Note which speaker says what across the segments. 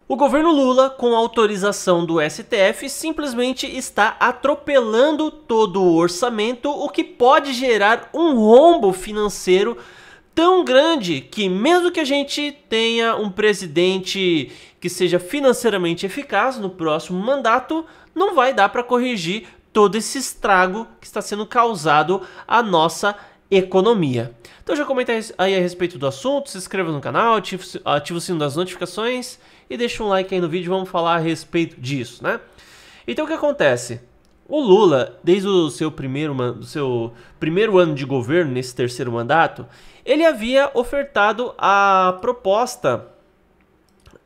Speaker 1: O governo Lula, com autorização do STF, simplesmente está atropelando todo o orçamento, o que pode gerar um rombo financeiro tão grande que, mesmo que a gente tenha um presidente que seja financeiramente eficaz no próximo mandato, não vai dar para corrigir todo esse estrago que está sendo causado à nossa economia. Então já comenta aí a respeito do assunto, se inscreva no canal, ativa o sino das notificações e deixa um like aí no vídeo, vamos falar a respeito disso, né? Então o que acontece? O Lula, desde o seu primeiro ano de governo, nesse terceiro mandato, ele havia ofertado a proposta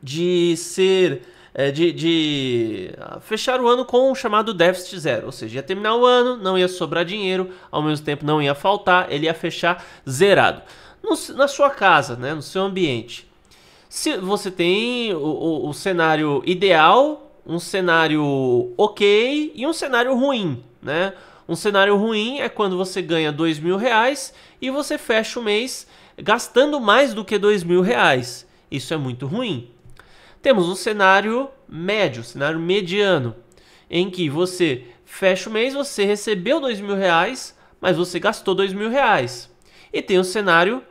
Speaker 1: de fechar o ano com o chamado déficit zero, ou seja, ia terminar o ano, não ia sobrar dinheiro, ao mesmo tempo não ia faltar, ele ia fechar zerado. Na sua casa, né, no seu ambiente, se você tem o cenário ideal, um cenário ok e um cenário ruim, né? Um cenário ruim é quando você ganha R$2.000 e você fecha o mês gastando mais do que R$2.000. Isso é muito ruim. Temos um cenário médio, cenário mediano, em que você fecha o mês, você recebeu R$2.000, mas você gastou R$2.000. E tem o cenário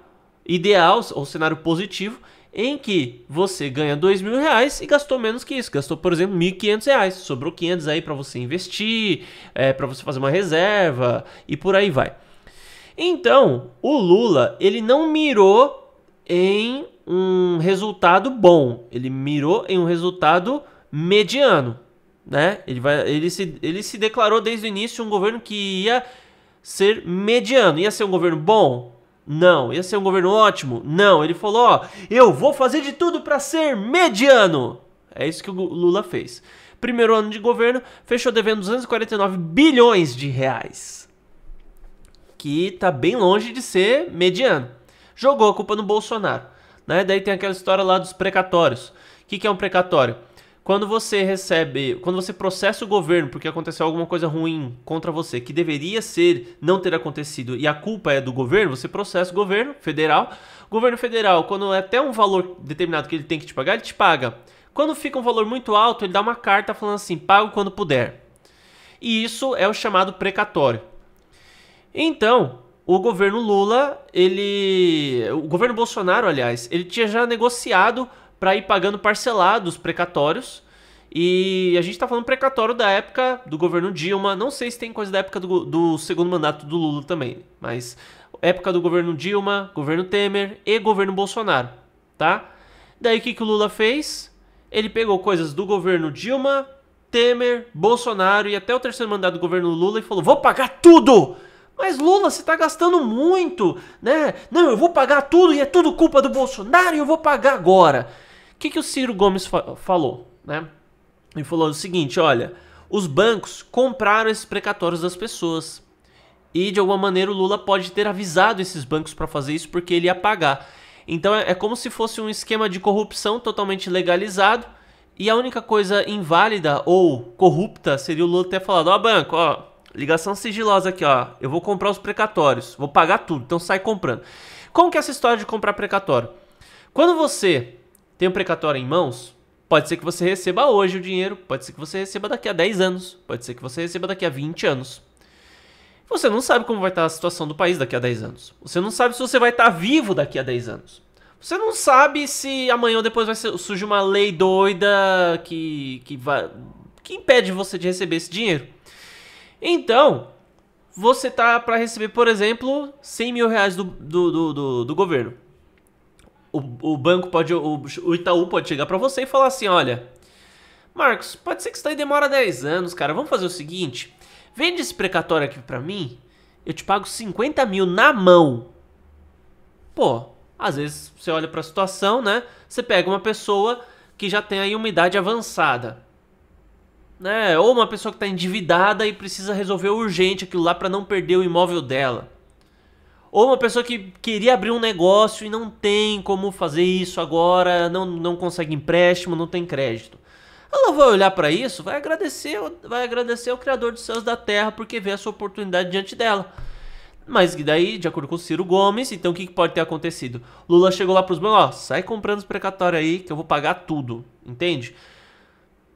Speaker 1: ideal, ou cenário positivo, em que você ganha R$2.000 e gastou menos que isso. Gastou, por exemplo, R$1.500. Sobrou 500 aí para você investir, para você fazer uma reserva e por aí vai. Então, o Lula, ele não mirou em um resultado bom. Ele mirou em um resultado mediano, né? Ele se declarou desde o início um governo que ia ser mediano. Ia ser um governo bom? Não. Ia ser um governo ótimo? Não. Ele falou, ó, eu vou fazer de tudo para ser mediano. É isso que o Lula fez. Primeiro ano de governo, fechou devendo R$249 bilhões, que tá bem longe de ser mediano. Jogou a culpa no Bolsonaro, né? Daí tem aquela história lá dos precatórios. O que é um precatório? Quando você processa o governo porque aconteceu alguma coisa ruim contra você, que deveria não ter acontecido, e a culpa é do governo, você processa o governo federal. O governo federal, quando é até um valor determinado que ele tem que te pagar, ele te paga. Quando fica um valor muito alto, ele dá uma carta falando assim, pago quando puder. E isso é o chamado precatório. Então, o governo Lula, o governo Bolsonaro, aliás, ele tinha já negociado para ir pagando parcelados precatórios. E a gente tá falando precatório da época do governo Dilma. Não sei se tem coisa da época do segundo mandato do Lula também. Mas época do governo Dilma, governo Temer e governo Bolsonaro, tá? Daí o que o Lula fez? Ele pegou coisas do governo Dilma, Temer, Bolsonaro e até o terceiro mandato do governo Lula e falou, vou pagar tudo! Mas Lula, você tá gastando muito, né? Não, eu vou pagar tudo e é tudo culpa do Bolsonaro e eu vou pagar agora. O que o Ciro Gomes falou, né? Ele falou o seguinte, olha, os bancos compraram esses precatórios das pessoas. E de alguma maneira o Lula pode ter avisado esses bancos para fazer isso porque ele ia pagar. Então é como se fosse um esquema de corrupção totalmente legalizado. E a única coisa inválida ou corrupta seria o Lula ter falado, ó banco, ó, ligação sigilosa aqui, ó. Eu vou comprar os precatórios. Vou pagar tudo. Então sai comprando. Como que é essa história de comprar precatório? Quando você tem um precatório em mãos, pode ser que você receba hoje o dinheiro. Pode ser que você receba daqui a 10 anos. Pode ser que você receba daqui a 20 anos. Você não sabe como vai estar a situação do país daqui a 10 anos. Você não sabe se você vai estar vivo daqui a 10 anos. Você não sabe se amanhã ou depois surgir uma lei doida que impede você de receber esse dinheiro. Então, você tá para receber, por exemplo, R$100.000 do governo. O banco o Itaú pode chegar para você e falar assim, olha, Marcos, pode ser que isso daí demora 10 anos, cara. Vamos fazer o seguinte, vende esse precatório aqui para mim, eu te pago 50 mil na mão. Pô, às vezes você olha para a situação, né? Você pega uma pessoa que já tem aí uma idade avançada, né? Ou uma pessoa que está endividada e precisa resolver urgente aquilo lá para não perder o imóvel dela. Ou uma pessoa que queria abrir um negócio e não tem como fazer isso agora, não consegue empréstimo, não tem crédito. Ela vai olhar para isso, vai agradecer ao Criador dos céus e da terra porque vê essa oportunidade diante dela. Mas daí, de acordo com o Ciro Gomes, então o que pode ter acontecido? Lula chegou lá pros bancos, ó, sai comprando os precatórios aí que eu vou pagar tudo, entende?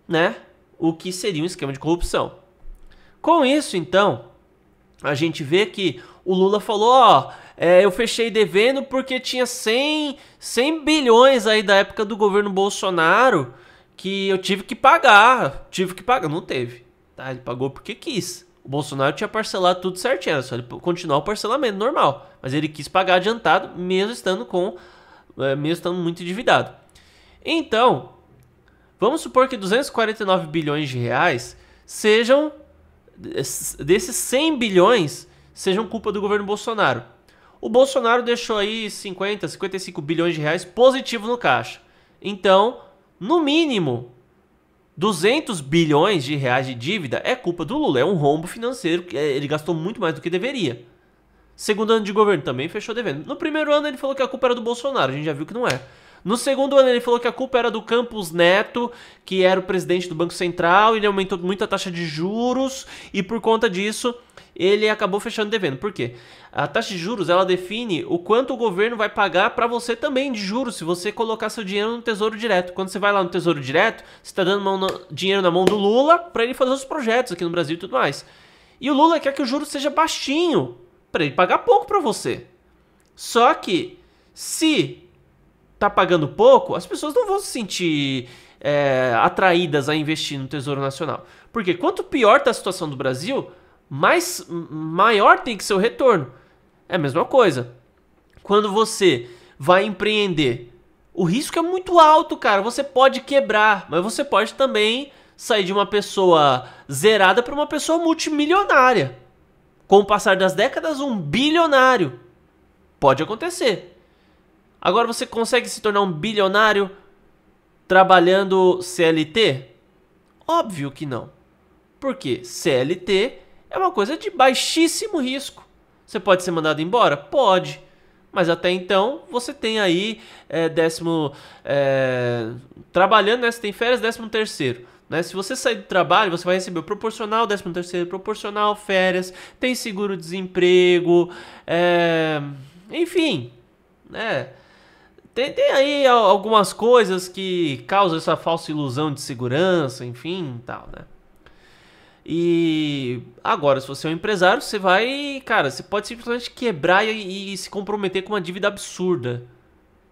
Speaker 1: Né? O que seria um esquema de corrupção. Com isso, então, a gente vê que o Lula falou, ó, eu fechei devendo porque tinha 100 bilhões aí da época do governo Bolsonaro que eu tive que pagar. Não teve, tá? Ele pagou porque quis. O Bolsonaro tinha parcelado tudo certinho, era só ele continuar o parcelamento normal. Mas ele quis pagar adiantado, mesmo estando muito endividado. Então, vamos supor que 249 bilhões de reais sejam, desses 100 bilhões, sejam culpa do governo Bolsonaro. O Bolsonaro deixou aí 55 bilhões de reais positivo no caixa. Então, no mínimo, 200 bilhões de reais de dívida é culpa do Lula. É um rombo financeiro, ele gastou muito mais do que deveria. Segundo ano de governo também fechou devendo. No primeiro ano ele falou que a culpa era do Bolsonaro, a gente já viu que não é. No segundo ano ele falou que a culpa era do Campos Neto, que era o presidente do Banco Central, ele aumentou muito a taxa de juros e por conta disso ele acabou fechando devendo. Por quê? A taxa de juros, ela define o quanto o governo vai pagar para você também de juros, se você colocar seu dinheiro no Tesouro Direto. Quando você vai lá no Tesouro Direto, você está dando dinheiro na mão do Lula para ele fazer os projetos aqui no Brasil e tudo mais. E o Lula quer que o juro seja baixinho, para ele pagar pouco para você. Só que, se tá pagando pouco, as pessoas não vão se sentir atraídas a investir no Tesouro Nacional. Porque quanto pior tá a situação do Brasil, maior tem que ser o retorno. É a mesma coisa. Quando você vai empreender, o risco é muito alto, cara. Você pode quebrar, mas você pode também sair de uma pessoa zerada para uma pessoa multimilionária. Com o passar das décadas, um bilionário. Pode acontecer. Agora você consegue se tornar um bilionário trabalhando CLT? Óbvio que não. Porque CLT é uma coisa de baixíssimo risco. Você pode ser mandado embora? Pode. Mas até então você tem aí trabalhando, né? Você tem férias, 13º. Né? Se você sair do trabalho, você vai receber o proporcional, 13º proporcional, férias, tem seguro-desemprego, enfim, né? Tem aí algumas coisas que causam essa falsa ilusão de segurança, enfim, tal, né? E agora, se você é um empresário, você vai, cara, você pode simplesmente quebrar e se comprometer com uma dívida absurda.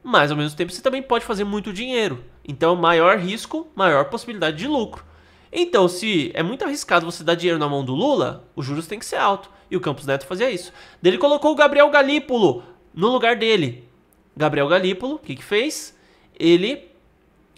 Speaker 1: Mas ao mesmo tempo você também pode fazer muito dinheiro. Então, maior risco, maior possibilidade de lucro. Então, se é muito arriscado você dar dinheiro na mão do Lula, os juros tem que ser alto. E o Campos Neto fazia isso. Daí ele colocou o Gabriel Galípolo no lugar dele. Gabriel Galípolo, o que fez? Ele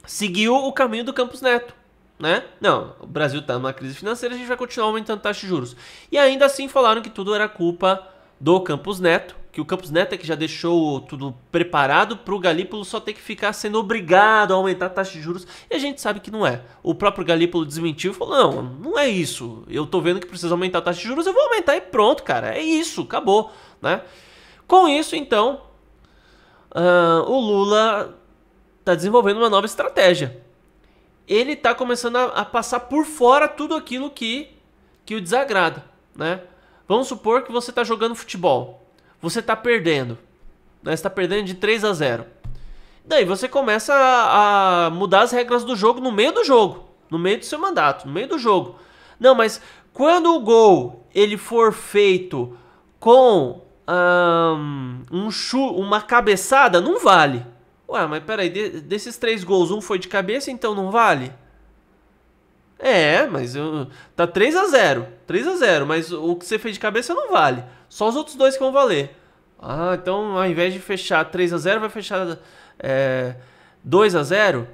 Speaker 1: seguiu o caminho do Campos Neto. Né? Não, o Brasil está numa crise financeira, a gente vai continuar aumentando a taxa de juros. E ainda assim falaram que tudo era culpa do Campos Neto, que o Campos Neto é que já deixou tudo preparado para o Galípolo só ter que ficar sendo obrigado a aumentar a taxa de juros. E a gente sabe que não é. O próprio Galípolo desmentiu e falou, não é isso. Eu tô vendo que precisa aumentar a taxa de juros, eu vou aumentar e pronto, cara. É isso, acabou. Né? Com isso, então, o Lula está desenvolvendo uma nova estratégia. Ele está começando a passar por fora tudo aquilo que o desagrada, né? Vamos supor que você está jogando futebol, você está perdendo, né? Você está perdendo de 3-0. Daí você começa a mudar as regras do jogo no meio do jogo, no meio do seu mandato, no meio do jogo. Não, mas quando o gol ele for feito com uma cabeçada, não vale. Ué, mas peraí, desses 3 gols, um foi de cabeça, então não vale? Mas tá 3-0, mas o que você fez de cabeça não vale. Só os outros 2 que vão valer. Então ao invés de fechar 3-0, vai fechar 2-0?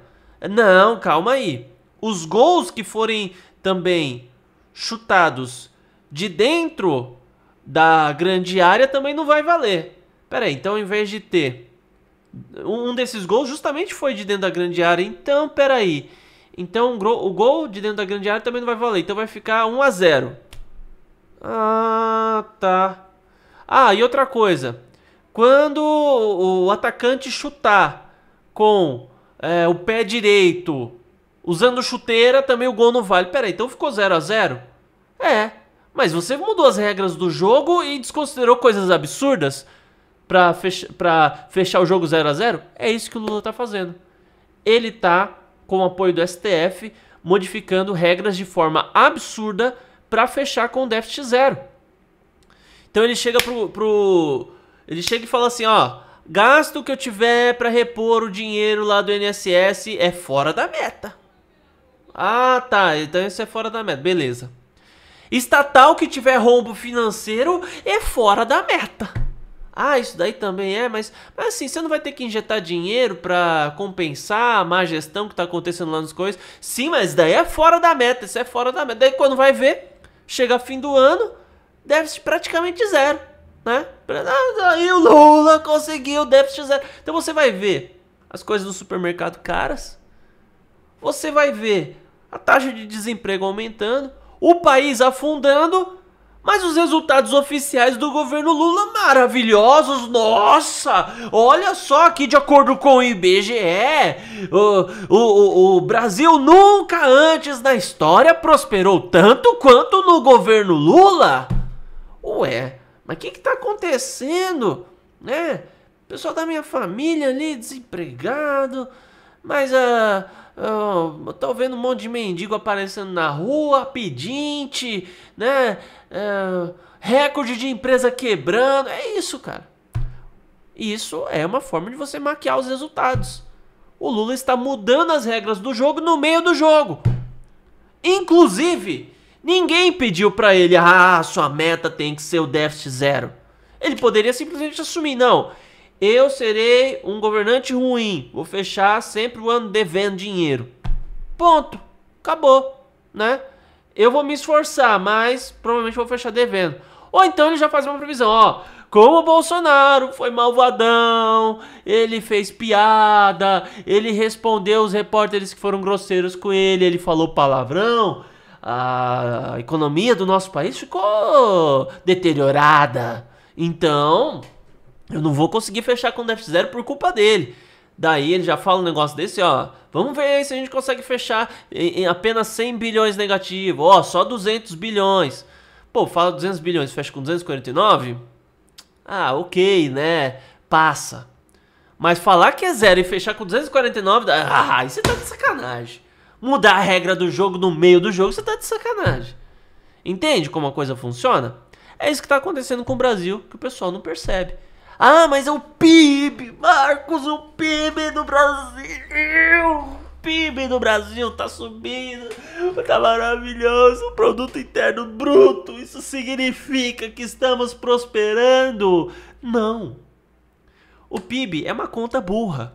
Speaker 1: Não, calma aí. Os gols que forem também chutados de dentro da grande área também não vai valer. Peraí, então ao invés de ter um desses gols justamente foi de dentro da grande área. Então, peraí. Então, o gol de dentro da grande área também não vai valer. Então, vai ficar 1-0. Tá. E outra coisa. Quando o atacante chutar com o pé direito, usando chuteira, também o gol não vale. Peraí, então ficou 0-0? Mas você mudou as regras do jogo e desconsiderou coisas absurdas pra fechar o jogo 0-0? É isso que o Lula tá fazendo. Ele tá, com o apoio do STF, modificando regras de forma absurda pra fechar com déficit zero. Então ele chega ele chega e fala assim, ó, gasto que eu tiver pra repor o dinheiro lá do INSS é fora da meta. Ah, tá, então isso é fora da meta, beleza. Estatal que tiver rombo financeiro é fora da meta. Ah, isso daí também é, mas assim, você não vai ter que injetar dinheiro pra compensar a má gestão que tá acontecendo lá nas coisas. Sim, mas daí é fora da meta, isso é fora da meta. Daí quando vai ver, chega fim do ano, déficit praticamente zero, né? Aí o Lula conseguiu déficit zero. Então você vai ver as coisas do supermercado caras, você vai ver a taxa de desemprego aumentando, o país afundando, mas os resultados oficiais do governo Lula maravilhosos. Nossa, olha só aqui, de acordo com o IBGE, o Brasil nunca antes na história prosperou tanto quanto no governo Lula. Ué, mas o que tá acontecendo, né? O pessoal da minha família ali desempregado, mas eu tô vendo um monte de mendigo aparecendo na rua, pedinte, né? Recorde de empresa quebrando. É isso, cara. Isso é uma forma de você maquiar os resultados. O Lula está mudando as regras do jogo no meio do jogo. Inclusive, ninguém pediu pra ele, sua meta tem que ser o déficit zero. Ele poderia simplesmente assumir, não, eu serei um governante ruim, vou fechar sempre o ano devendo dinheiro. Ponto. Acabou, né? Eu vou me esforçar, mas provavelmente vou fechar devendo. Ou então ele já faz uma previsão, ó, como o Bolsonaro foi malvadão, ele fez piada, ele respondeu os repórteres que foram grosseiros com ele falou palavrão, a economia do nosso país ficou deteriorada. Então, eu não vou conseguir fechar com déficit zero por culpa dele. Daí ele já fala um negócio desse, ó. Vamos ver aí se a gente consegue fechar em apenas 100 bilhões negativo. Ó, só 200 bilhões. Pô, fala 200 bilhões, fecha com 249? Ah, ok, né? Passa. Mas falar que é zero e fechar com 249, aí você tá de sacanagem. Mudar a regra do jogo no meio do jogo, você tá de sacanagem. Entende como a coisa funciona? É isso que tá acontecendo com o Brasil, que o pessoal não percebe. Ah, mas é o PIB, Marcos, o PIB do Brasil. O PIB do Brasil tá subindo, tá maravilhoso, o produto interno bruto, isso significa que estamos prosperando. Não. O PIB é uma conta burra.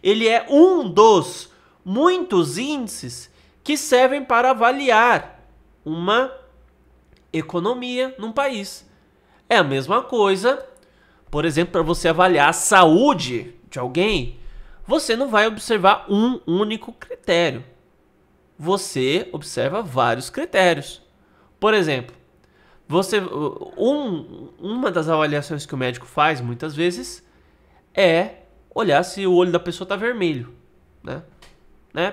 Speaker 1: Ele é um dos muitos índices que servem para avaliar uma economia num país. É a mesma coisa, por exemplo, para você avaliar a saúde de alguém, você não vai observar um único critério. Você observa vários critérios. Por exemplo, uma das avaliações que o médico faz muitas vezes é olhar se o olho da pessoa está vermelho, né?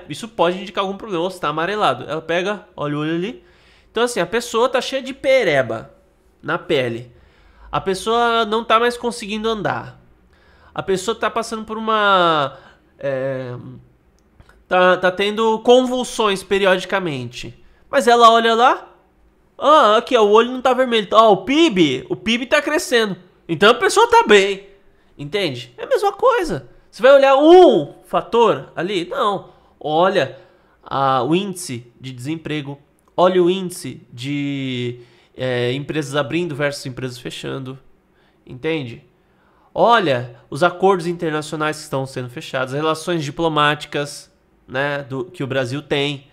Speaker 1: Isso pode indicar algum problema, ou se está amarelado. Ela pega, olha o olho ali. Então assim, a pessoa está cheia de pereba na pele. A pessoa não está mais conseguindo andar. A pessoa está passando por uma... tá tendo convulsões periodicamente. Mas ela olha lá. Aqui, ó, o olho não está vermelho. O PIB tá crescendo. Então a pessoa tá bem. Entende? É a mesma coisa. Você vai olhar um fator ali? Não. Olha o índice de desemprego. Olha o índice de empresas abrindo versus empresas fechando. Entende? Olha os acordos internacionais que estão sendo fechados, as relações diplomáticas, né, que o Brasil tem.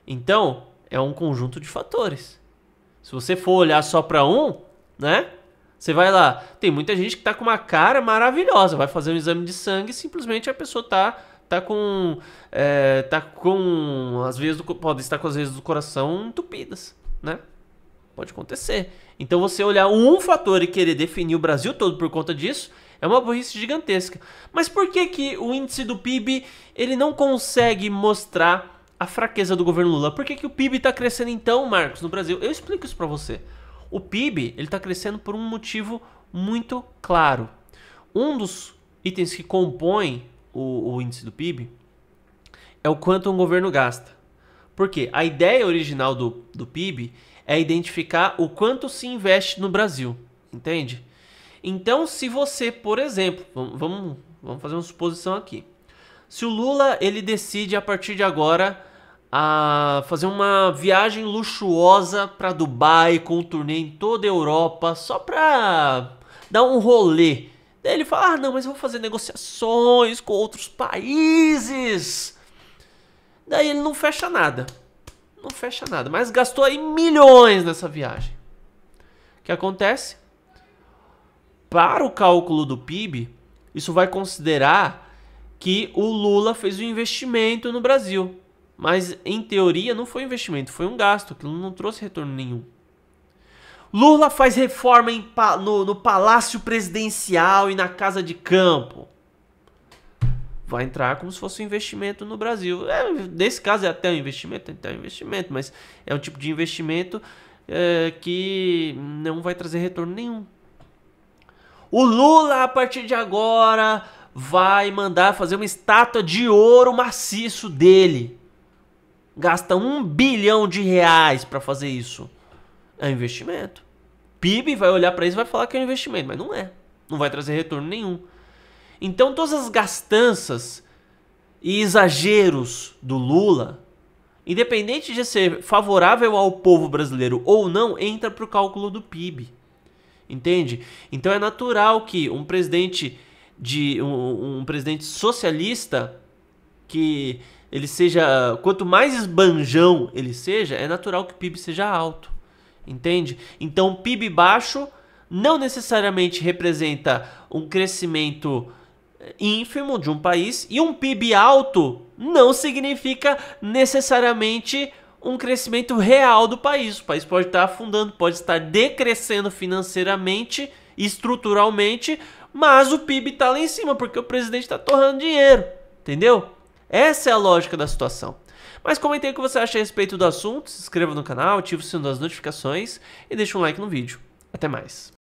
Speaker 1: Então, é um conjunto de fatores. Se você for olhar só para um, né? Você vai lá, tem muita gente que tá com uma cara maravilhosa, vai fazer um exame de sangue e simplesmente a pessoa tá com as veias pode estar com as veias do coração entupidas, né? Pode acontecer. Então você olhar um fator e querer definir o Brasil todo por conta disso é uma burrice gigantesca. Mas por que o índice do PIB ele não consegue mostrar a fraqueza do governo Lula? Por que, que o PIB está crescendo então, Marcos, no Brasil? Eu explico isso para você. O PIB ele está crescendo por um motivo muito claro. Um dos itens que compõem o índice do PIB é o quanto um governo gasta. Por quê? A ideia original do PIB é identificar o quanto se investe no Brasil, entende? Então, se você, por exemplo, vamos fazer uma suposição aqui. Se o Lula ele decide a partir de agora a fazer uma viagem luxuosa para Dubai com um turnê em toda a Europa só para dar um rolê. Daí ele fala, não, mas eu vou fazer negociações com outros países. Daí ele não fecha nada. Não fecha nada, mas gastou aí milhões nessa viagem. O que acontece? Para o cálculo do PIB, isso vai considerar que o Lula fez um investimento no Brasil. Mas, em teoria, não foi um investimento, foi um gasto. Aquilo não trouxe retorno nenhum. Lula faz reforma no Palácio Presidencial e na Casa de Campo. Vai entrar como se fosse um investimento no Brasil. Nesse caso é até um investimento, mas é um tipo de investimento que não vai trazer retorno nenhum. O Lula, a partir de agora, vai mandar fazer uma estátua de ouro maciço dele. Gasta R$1 bilhão para fazer isso. É um investimento. PIB vai olhar para isso e vai falar que é um investimento, mas não é. Não vai trazer retorno nenhum. Então todas as gastanças e exageros do Lula, independente de ser favorável ao povo brasileiro ou não, entra para o cálculo do PIB. Entende? Então é natural que um presidente socialista, que ele seja, quanto mais esbanjão ele seja, é natural que o PIB seja alto. Entende? Então PIB baixo não necessariamente representa um crescimento ínfimo de um país, e um PIB alto não significa necessariamente um crescimento real do país. O país pode estar afundando, pode estar decrescendo financeiramente, estruturalmente, mas o PIB está lá em cima porque o presidente está torrando dinheiro, entendeu? Essa é a lógica da situação. Mas comente aí o que você acha a respeito do assunto, se inscreva no canal, ative o sininho das notificações e deixe um like no vídeo. Até mais.